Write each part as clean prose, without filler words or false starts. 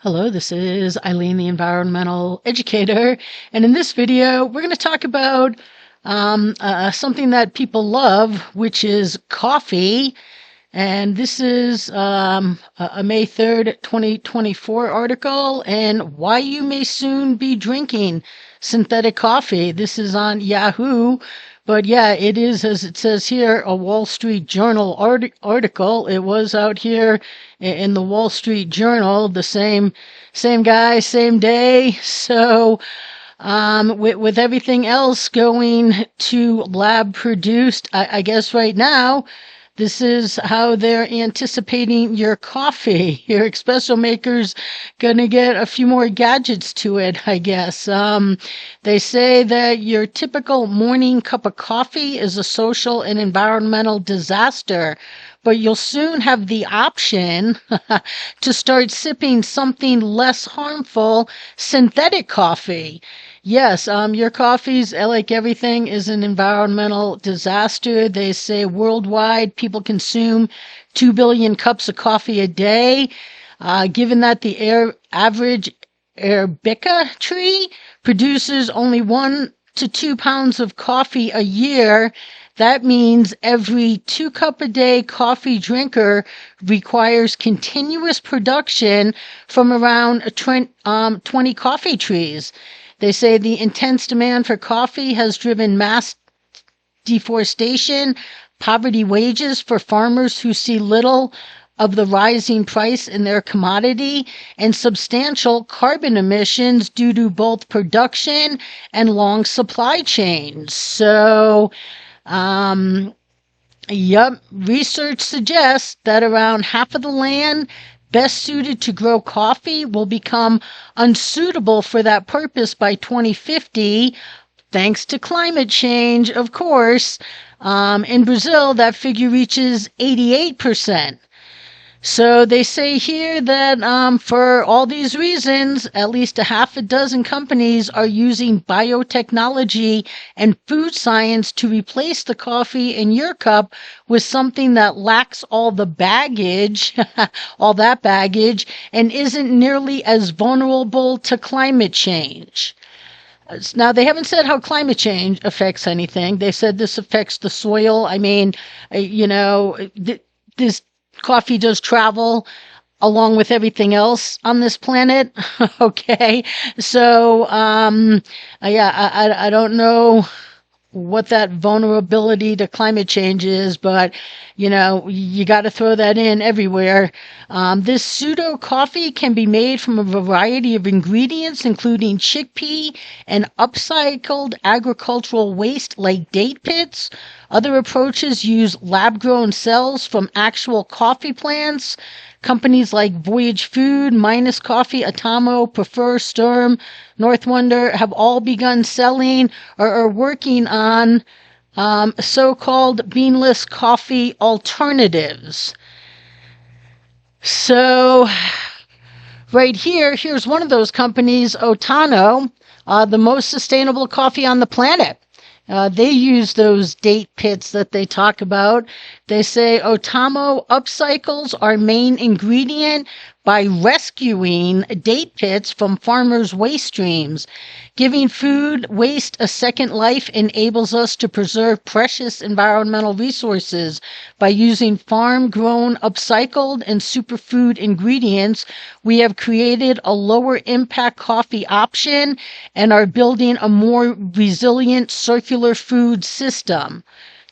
Hello, this is Eileen, the environmental educator, and in this video, we're going to talk about something that people love, which is coffee. And this is a May 3rd, 2024 article, and why you may soon be drinking synthetic coffee. This is on Yahoo. But yeah, it is, as it says here, a Wall Street Journal article. It was out here in the Wall Street Journal, the same guy, same day. So, with everything else going to lab produced, I guess right now, this is how they're anticipating your coffee. Your espresso maker's gonna get a few more gadgets to it, I guess. They say that your typical morning cup of coffee is a social and environmental disaster, but you'll soon have the option to start sipping something less harmful, synthetic coffee. Yes, your coffees, like everything, is an environmental disaster. They say worldwide people consume 2 billion cups of coffee a day. Given that the average Arabica tree produces only 1 to 2 pounds of coffee a year, that means every 2 cup a day coffee drinker requires continuous production from around 20 coffee trees. They say the intense demand for coffee has driven mass deforestation, poverty wages for farmers who see little of the rising price in their commodity, and substantial carbon emissions due to both production and long supply chains. So, research suggests that around half of the land best suited to grow coffee will become unsuitable for that purpose by 2050, thanks to climate change, of course. In Brazil, that figure reaches 88%. So they say here that for all these reasons, at least a half a dozen companies are using biotechnology and food science to replace the coffee in your cup with something that lacks all the baggage, all that baggage, and isn't nearly as vulnerable to climate change. Now, they haven't said how climate change affects anything. They said this affects the soil. I mean, this coffee does travel along with everything else on this planet. Okay. So, I don't know what that vulnerability to climate change is, but you got to throw that in everywhere. This pseudo coffee can be made from a variety of ingredients, including chickpea and upcycled agricultural waste like date pits. Other approaches use lab-grown cells from actual coffee plants. Companies like Voyage Food, Minus Coffee, Atamo, Prefer, Sturm, Northwonder have all begun selling or are working on so-called beanless coffee alternatives. So, right here's one of those companies, Otano, the most sustainable coffee on the planet. They use those date pits that they talk about. They say Otamo upcycles our main ingredient by rescuing date pits from farmers' waste streams. Giving food waste a second life enables us to preserve precious environmental resources. By using farm-grown, upcycled, and superfood ingredients, we have created a lower-impact coffee option and are building a more resilient circular food system.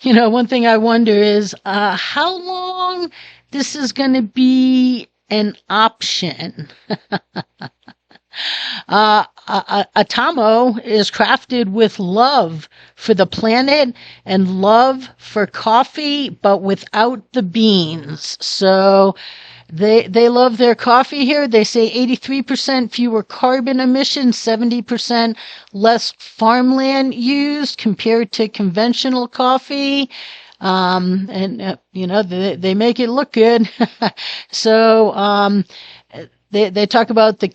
One thing I wonder is how long this is going to be an option. Atamo is crafted with love for the planet and love for coffee, but without the beans. So they love their coffee here. They say 83% fewer carbon emissions, 70% less farmland used compared to conventional coffee. They make it look good. So, they talk about the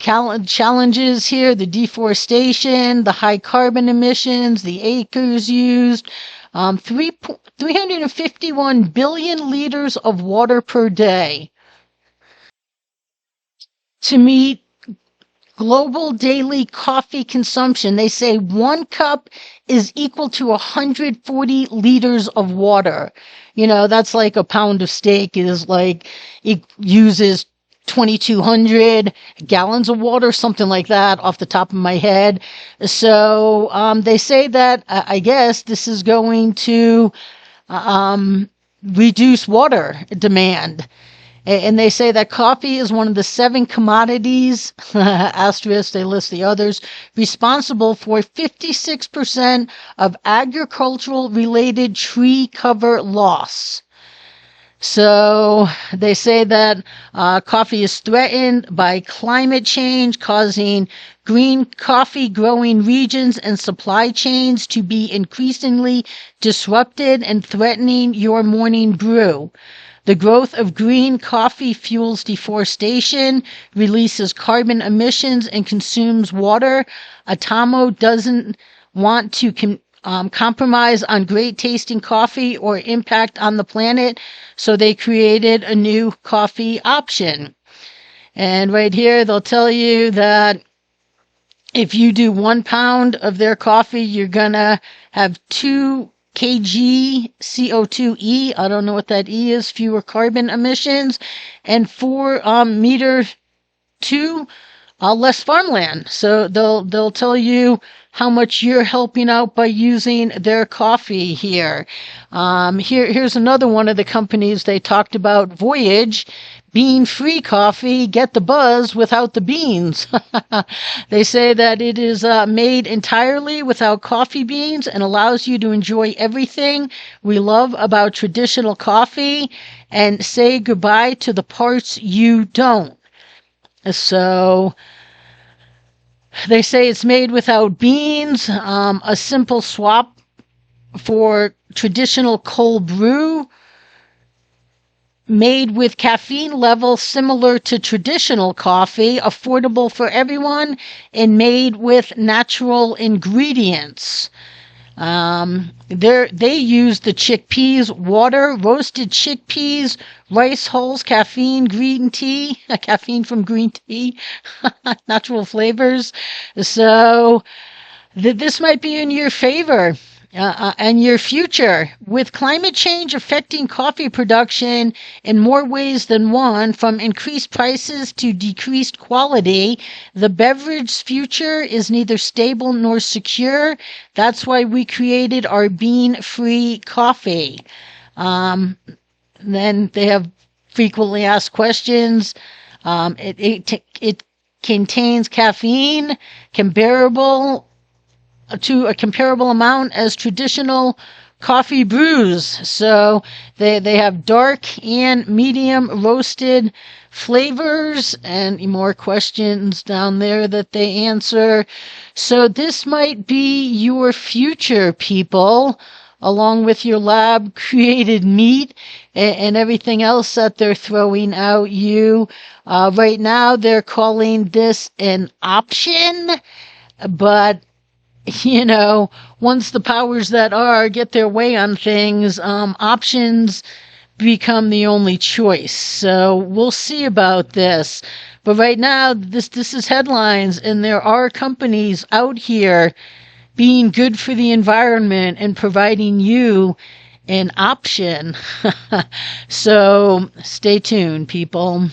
challenges here, the deforestation, the high carbon emissions, the acres used, 351 billion liters of water per day. To meet global daily coffee consumption, they say 1 cup is equal to 140 liters of water. That's like a pound of steak is like, it uses 2,200 gallons of water, something like that off the top of my head. So they say that, I guess this is going to reduce water demand. And they say that coffee is one of the 7 commodities, asterisk, they list the others, responsible for 56% of agricultural related tree cover loss. So they say that coffee is threatened by climate change, causing green coffee growing regions and supply chains to be increasingly disrupted and threatening your morning brew. The growth of green coffee fuels deforestation, releases carbon emissions, and consumes water. Atomo doesn't want to compromise on great tasting coffee or impact on the planet, so they created a new coffee option. And right here, they'll tell you that if you do 1 pound of their coffee, you're gonna have 2 kg CO2e, I don't know what that E is, fewer carbon emissions, and 4 meter to less farmland. So they'll tell you how much you're helping out by using their coffee here. Here's another one of the companies they talked about, Voyage, bean-free coffee, get the buzz without the beans. They say that it is made entirely without coffee beans and allows you to enjoy everything we love about traditional coffee and say goodbye to the parts you don't. So they say it's made without beans, a simple swap for traditional cold brew, made with caffeine levels similar to traditional coffee, affordable for everyone, and made with natural ingredients. They use the chickpeas, water, roasted chickpeas, rice hulls, caffeine, green tea, caffeine from green tea, natural flavors. So this might be in your favor. And your future. With climate change affecting coffee production in more ways than one, from increased prices to decreased quality, the beverage future is neither stable nor secure. That's why we created our bean-free coffee. Then they have frequently asked questions. It contains caffeine comparable to a comparable amount as traditional coffee brews. So they have dark and medium roasted flavors, and more questions down there that they answer. So this might be your future, people, along with your lab created meat and everything else that they're throwing out you. Right now they're calling this an option, but once the powers that are get their way on things, options become the only choice. So we'll see about this. But right now, this is headlines, and there are companies out here being good for the environment and providing you an option. So stay tuned, people.